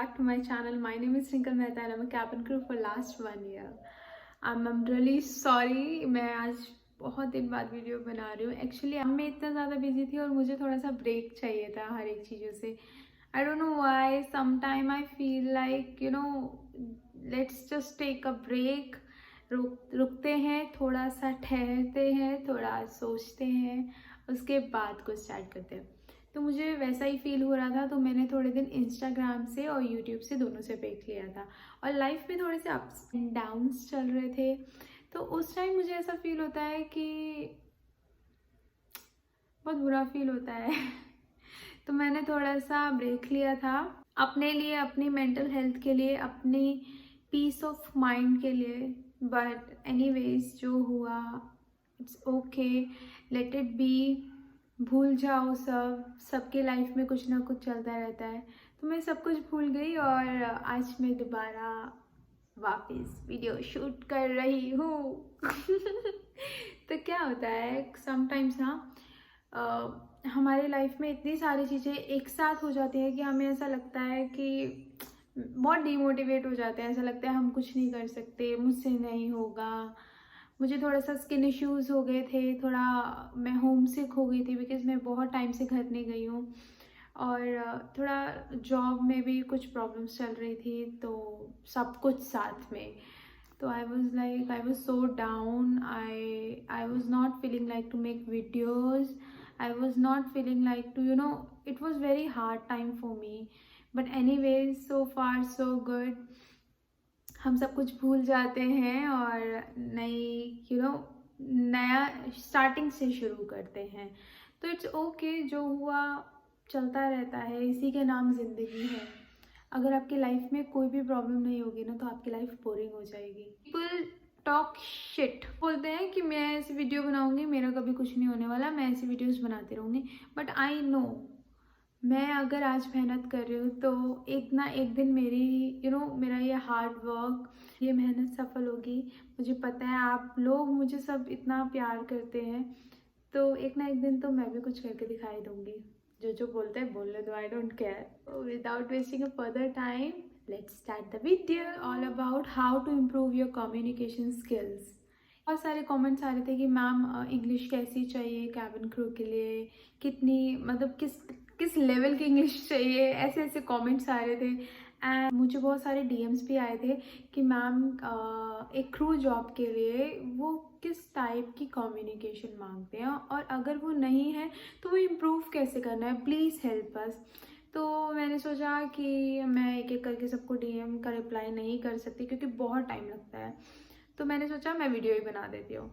back to my channel. My name is Twinkle Mehta and I'm a cabin crew for last 1 year. I'm really sorry. मैं आज बहुत दिन बाद video बना रही हूँ. एक्चुअली मैं इतना ज़्यादा बिजी थी और मुझे थोड़ा सा ब्रेक चाहिए था हर एक चीज़ों से. I don't know why. Sometime I feel like let's just take a break. रुकते हैं, थोड़ा सा ठहरते हैं, थोड़ा सोचते हैं, उसके बाद कुछ स्टार्ट करते हैं. तो मुझे वैसा ही फील हो रहा था, तो मैंने थोड़े दिन इंस्टाग्राम से और यूट्यूब से दोनों से ब्रेक लिया था. और लाइफ में थोड़े से अप्स एंड डाउन्स चल रहे थे, तो उस टाइम मुझे ऐसा फील होता है कि बहुत बुरा फील होता है. तो मैंने थोड़ा सा ब्रेक लिया था अपने लिए, अपनी मेंटल हेल्थ के लिए, अपनी पीस ऑफ माइंड के लिए. बट एनीवेज जो हुआ it's okay, let it be. भूल जाओ सबके लाइफ में कुछ ना कुछ चलता रहता है. तो मैं सब कुछ भूल गई और आज मैं दोबारा वापस वीडियो शूट कर रही हूँ. तो क्या होता है समटाइम्स ना, हमारी लाइफ में इतनी सारी चीज़ें एक साथ हो जाती हैं कि हमें ऐसा लगता है कि बहुत डीमोटिवेट हो जाते हैं. ऐसा लगता है हम कुछ नहीं कर सकते, मुझसे नहीं होगा. मुझे थोड़ा सा स्किन इश्यूज़ हो गए थे, थोड़ा मैं होम सिक हो गई थी बिकॉज़ मैं बहुत टाइम से घर नहीं गई हूँ. और थोड़ा जॉब में भी कुछ प्रॉब्लम्स चल रही थी, तो सब कुछ साथ में. तो I was so down. I was not feeling like to make videos. I was not feeling like to, it was very hard time for me. But anyways, so far so good. हम सब कुछ भूल जाते हैं और नया starting से शुरू करते हैं. तो इट्स ओके, जो हुआ चलता रहता है, इसी के नाम ज़िंदगी है. अगर आपकी लाइफ में कोई भी प्रॉब्लम नहीं होगी ना, तो आपकी लाइफ बोरिंग हो जाएगी. पीपल टॉक शिट, बोलते हैं कि मैं ऐसी वीडियो बनाऊंगी, मेरा कभी कुछ नहीं होने वाला, मैं ऐसी वीडियोस बनाती रहूँगी. बट आई नो, मैं अगर आज मेहनत कर रही हूँ तो एक ना एक दिन मेरा ये हार्ड वर्क, ये मेहनत सफल होगी. मुझे पता है आप लोग मुझे सब इतना प्यार करते हैं, तो एक ना एक दिन तो मैं भी कुछ करके दिखाई दूँगी. जो बोलते हैं बोलने दो, I don't care. Without wasting a further time, let's start the video all about how to improve your communication skills. बहुत सारे कमेंट्स आ रहे थे कि मैम इंग्लिश कैसी चाहिए कैबिन क्रू के लिए, कितनी मतलब किस लेवल की इंग्लिश चाहिए, ऐसे ऐसे कमेंट्स आ रहे थे. एंड मुझे बहुत सारे डीएम्स भी आए थे कि मैम एक क्रू जॉब के लिए वो किस टाइप की कम्युनिकेशन मांगते हैं, और अगर वो नहीं है तो वो इम्प्रूव कैसे करना है, प्लीज़ हेल्प अस. तो मैंने सोचा कि मैं एक एक करके सबको डीएम का रिप्लाई नहीं कर सकती क्योंकि बहुत टाइम लगता है. तो मैंने सोचा मैं वीडियो ही बना देती हूँ.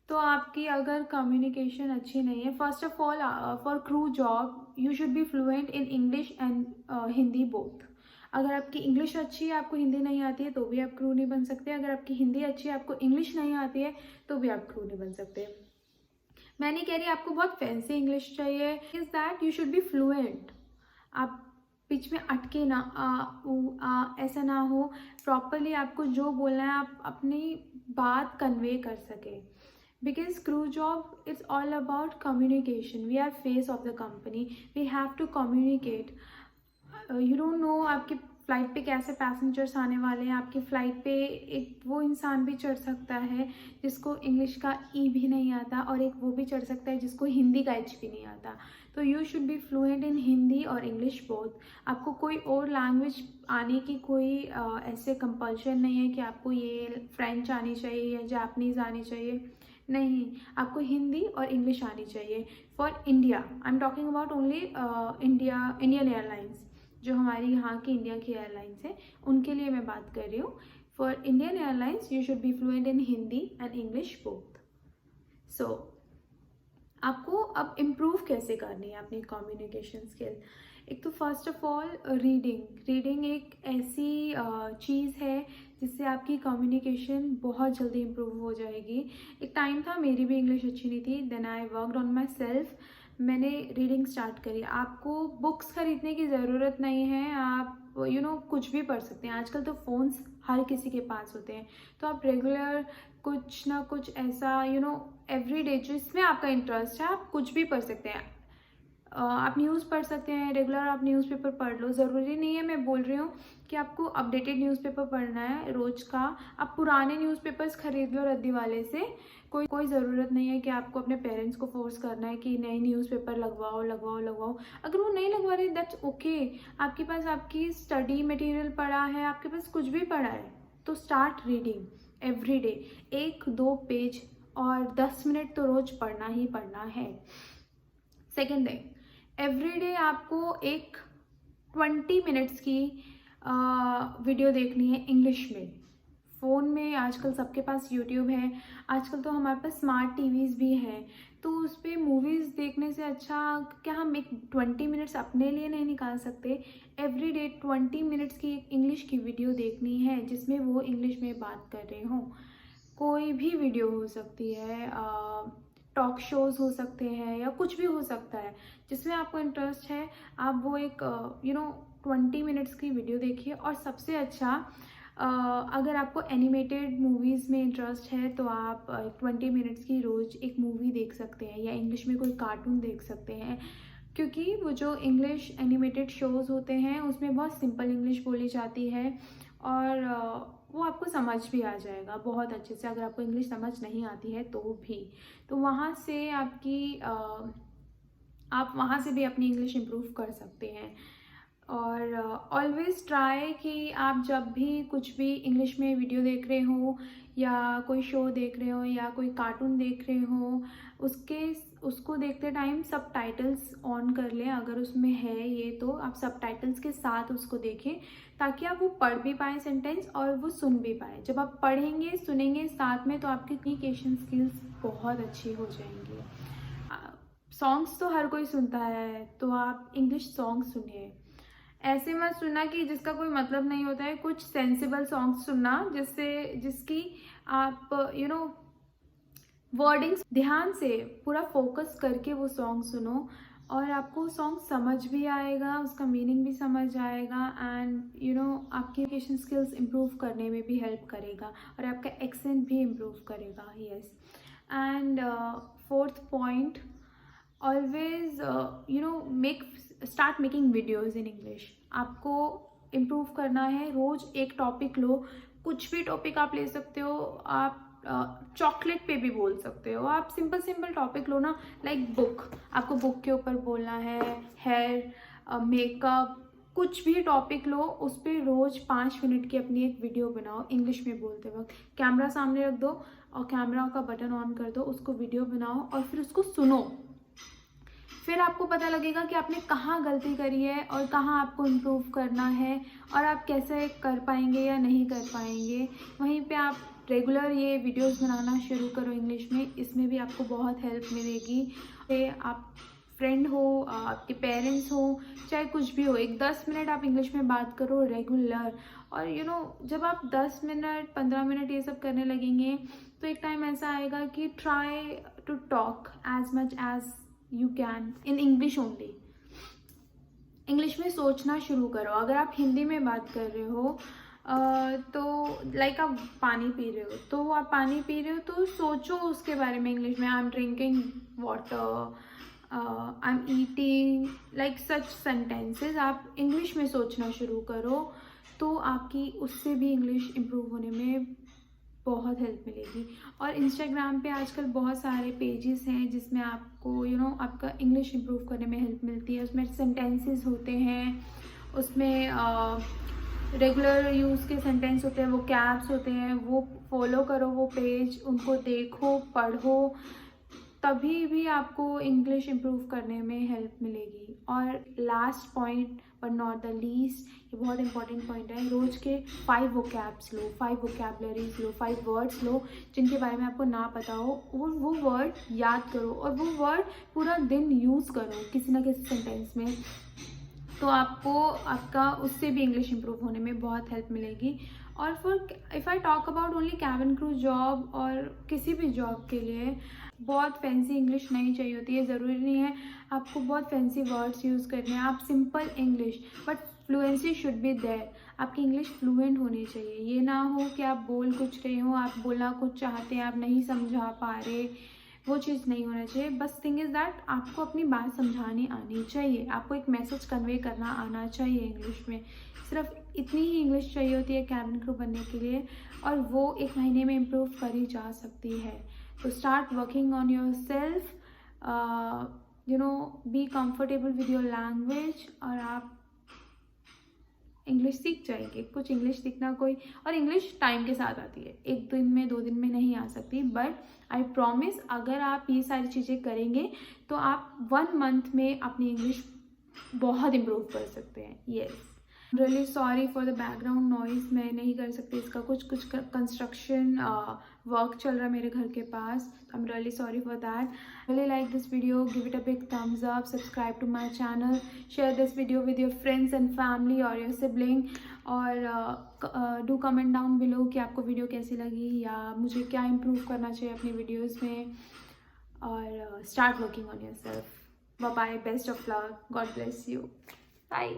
तो आपकी अगर कम्युनिकेशन अच्छी नहीं है, first of all for crew job you should be fluent in English and Hindi both. अगर आपकी इंग्लिश अच्छी है, आपको हिंदी नहीं आती है, तो भी आप क्रू नहीं बन सकते. अगर आपकी हिंदी अच्छी है, आपको इंग्लिश नहीं आती है, तो भी आप क्रू नहीं बन सकते. मैं नहीं कह रही आपको बहुत फैंसी इंग्लिश चाहिए, is that you should be fluent. आप बीच में अटके ना, ऐसा ना हो. प्रॉपरली आपको जो बोलना है आप अपनी बात कन्वे कर सके. Because crew job it's all about communication. We are face of the company, we have to communicate. You don't know आपकी फ़्लाइट पे कैसे पैसेंजर्स आने वाले हैं. आपकी फ़्लाइट पे एक वो इंसान भी चढ़ सकता है जिसको इंग्लिश का ई भी नहीं आता, और एक वो भी चढ़ सकता है जिसको हिंदी का एच भी नहीं आता. तो you should be fluent in Hindi और इंग्लिश बोथ. आपको कोई और लैंग्वेज आने की कोई ऐसे कंपल्शन नहीं है कि आपको ये फ्रेंच आनी चाहिए या जापनीज़ आनी चाहिए. नहीं, आपको हिंदी और इंग्लिश आनी चाहिए. For India I am talking about only Indian airlines, जो हमारी यहाँ की इंडिया की एयरलाइंस है, उनके लिए मैं बात कर रही हूँ. For Indian airlines you should be fluent in Hindi and English both. So आपको अब इम्प्रूव कैसे करनी है अपनी कम्युनिकेशन स्किल. एक तो फर्स्ट ऑफ ऑल रीडिंग एक ऐसी चीज़ है जिससे आपकी कम्युनिकेशन बहुत जल्दी इम्प्रूव हो जाएगी. एक टाइम था मेरी भी इंग्लिश अच्छी नहीं थी, then I worked on my self. मैंने रीडिंग स्टार्ट करी. आपको बुक्स खरीदने की ज़रूरत नहीं है, आप कुछ भी पढ़ सकते हैं. आजकल तो फ़ोन्स हर किसी के पास होते हैं, तो आप रेगुलर कुछ ना कुछ ऐसा एवरी डे जिसमें आपका इंटरेस्ट है, आप कुछ भी पढ़ सकते हैं. आप न्यूज़ पढ़ सकते हैं, रेगुलर आप न्यूज़पेपर पढ़ लो। ज़रूरी नहीं है, मैं बोल रही हूँ कि आपको अपडेटेड न्यूज़पेपर पढ़ना है रोज़ का। आप पुराने न्यूज़पेपर्स खरीद लो रद्दी वाले से, कोई ज़रूरत नहीं है कि आपको अपने पेरेंट्स को फोर्स करना है कि नई न्यूज़पेपर लगवाओ लगवाओ लगवाओ। अगर वो नहीं लगवा रहे दैट्स ओके। आपके पास आपकी स्टडी मटेरियल पड़ा है, आपके पास कुछ भी पड़ा है, तो start reading every day. 1-2 page और 10 मिनट तो रोज़ पढ़ना ही पढ़ना है। सेकेंड थिंग, एवरी डे आपको एक 20 मिनट्स की वीडियो देखनी है इंग्लिश में। फ़ोन में आजकल सबके पास यूट्यूब है, आजकल तो हमारे पास स्मार्ट टीवीज़ भी हैं, तो उस पर मूवीज़ देखने से अच्छा क्या हम एक 20 मिनट्स अपने लिए नहीं निकाल सकते? एवरी डे 20 मिनट्स की एक इंग्लिश की वीडियो देखनी है जिसमें वो इंग्लिश में बात कर रहे हों। कोई भी वीडियो हो सकती है, टॉक शोज़ हो सकते हैं या कुछ भी हो सकता है जिसमें आपको इंटरेस्ट है। आप वो एक 20 मिनट्स की वीडियो देखिए। और सबसे अच्छा, अगर आपको एनिमेटेड मूवीज़ में इंटरेस्ट है तो आप 20 मिनट्स की रोज़ एक मूवी देख सकते हैं या इंग्लिश में कोई कार्टून देख सकते हैं, क्योंकि वो जो इंग्लिश एनिमेटेड शोज़ होते हैं उसमें बहुत सिंपल इंग्लिश बोली जाती है और वो आपको समझ भी आ जाएगा बहुत अच्छे से, अगर आपको इंग्लिश समझ नहीं आती है तो भी। तो वहाँ से आप वहाँ से भी अपनी इंग्लिश इम्प्रूव कर सकते हैं। और ऑलवेज़ ट्राई कि आप जब भी कुछ भी इंग्लिश में वीडियो देख रहे हो या कोई शो देख रहे हो या कोई कार्टून देख रहे हो, उसको देखते टाइम सबटाइटल्स ऑन कर लें। अगर उसमें है ये तो आप सबटाइटल्स के साथ उसको देखें, ताकि आप वो पढ़ भी पाएँ सेंटेंस और वो सुन भी पाएँ। जब आप पढ़ेंगे सुनेंगे साथ में तो आपकी कम्युनिकेशन स्किल्स बहुत अच्छी हो जाएंगी। सॉन्ग्स तो हर कोई सुनता है, तो आप इंग्लिश सॉन्ग सुनिए। ऐसे मत सुनना कि जिसका कोई मतलब नहीं होता है, कुछ सेंसिबल सॉन्ग्स सुनना जिसकी आप वर्डिंग्स ध्यान से पूरा फोकस करके वो सॉन्ग सुनो और आपको सॉन्ग समझ भी आएगा, उसका मीनिंग भी समझ आएगा एंड आपकी कम्युनिकेशन स्किल्स इम्प्रूव करने में भी हेल्प करेगा और आपका एक्सेंट भी इम्प्रूव करेगा। Yes. And fourth point, always start making videos in English. आपको इम्प्रूव करना है, रोज़ एक टॉपिक लो, कुछ भी टॉपिक आप ले सकते हो। आप चॉकलेट पे भी बोल सकते हो, आप सिंपल टॉपिक लो ना, लाइक बुक, आपको बुक के ऊपर बोलना है, हेयर, मेकअप, कुछ भी टॉपिक लो, उस पर रोज़ 5 मिनट की अपनी एक वीडियो बनाओ इंग्लिश में बोलते वक्त। कैमरा सामने रख दो और कैमरा का बटन ऑन कर दो, उसको वीडियो बनाओ और फिर उसको सुनो। फिर आपको पता लगेगा कि आपने कहाँ गलती करी है और कहाँ आपको इम्प्रूव करना है और आप कैसे कर पाएंगे या नहीं कर पाएंगे। वहीं पे आप रेगुलर ये वीडियोस बनाना शुरू करो इंग्लिश में, इसमें भी आपको बहुत हेल्प मिलेगी। आप फ्रेंड हो, आपके पेरेंट्स हो, चाहे कुछ भी हो, एक 10 मिनट आप इंग्लिश में बात करो रेगुलर। और जब आप 10 मिनट 15 मिनट ये सब करने लगेंगे तो एक टाइम ऐसा आएगा कि try to talk as much as you can in English only. English में सोचना शुरू करो। अगर आप हिंदी में बात कर रहे हो तो लाइक आप पानी पी रहे हो, तो आप पानी पी रहे हो तो सोचो उसके बारे में इंग्लिश में, I am drinking water, I am eating, like such sentences आप इंग्लिश में सोचना शुरू करो, तो आपकी उससे भी इंग्लिश इम्प्रूव होने में बहुत हेल्प मिलेगी। और इंस्टाग्राम पे आजकल बहुत सारे पेजेस हैं जिसमें आपको आपका इंग्लिश इम्प्रूव करने में हेल्प मिलती है। उसमें सेंटेंसेस होते हैं, उसमें रेगुलर यूज़ के सेंटेंस होते हैं, वो कैब्स होते हैं, वो फॉलो करो, वो पेज उनको देखो पढ़ो, तभी भी आपको इंग्लिश इम्प्रूव करने में हेल्प मिलेगी। और last point but not the least, ये बहुत इंपॉर्टेंट पॉइंट है, रोज़ के 5 वोकैब्स लो, 5 वोकैबलरीज लो, 5 वर्ड्स लो जिनके बारे में आपको ना पता हो, वो वर्ड याद करो और वो वर्ड पूरा दिन यूज़ करो किसी ना किसी सेंटेंस में, तो आपका उससे भी इंग्लिश इम्प्रूव होने में बहुत हेल्प मिलेगी। और if I talk about only cabin crew job और किसी भी जॉब के लिए बहुत फैंसी इंग्लिश नहीं चाहिए होती है, ज़रूरी नहीं है आपको बहुत फैंसी वर्ड्स यूज़ करने हैं, आप simple English but fluency should be there. आपकी इंग्लिश फ्लुएंट होनी चाहिए, ये ना हो कि आप बोल कुछ रहे हो, आप बोलना कुछ चाहते हैं, आप नहीं समझा पा रहे, वो चीज़ नहीं होना चाहिए। बस थिंग इज़ दैट आपको अपनी बात समझानी आनी चाहिए, आपको एक मैसेज कन्वे करना आना चाहिए इंग्लिश में। सिर्फ इतनी ही इंग्लिश चाहिए होती है कैबिन क्रू बनने के लिए, और वो 1 महीने में इम्प्रूव करी जा सकती है। तो start working on your self, be comfortable with your language, और आप इंग्लिश सीख जाएंगे। कुछ इंग्लिश सीखना कोई, और इंग्लिश टाइम के साथ आती है, 1 दिन में 2 दिन में नहीं आ सकती, बट आई प्रॉमिस अगर आप ये सारी चीज़ें करेंगे तो आप 1 मंथ में अपनी इंग्लिश बहुत इम्प्रूव कर सकते हैं। Yes, really sorry for the background noise, मैं नहीं कर सकती इसका कुछ कंस्ट्रक्शन वर्क चल रहा है मेरे घर के पास। I am really sorry for that. Really like this video, give it a big thumbs up, subscribe to my channel, share this video with your friends and family और योर सिबलिंग, और do comment down below कि आपको video कैसी लगी या मुझे क्या improve करना चाहिए अपनी वीडियोज़ में, और start working on your self. Bye bye, best of luck, god bless you, bye.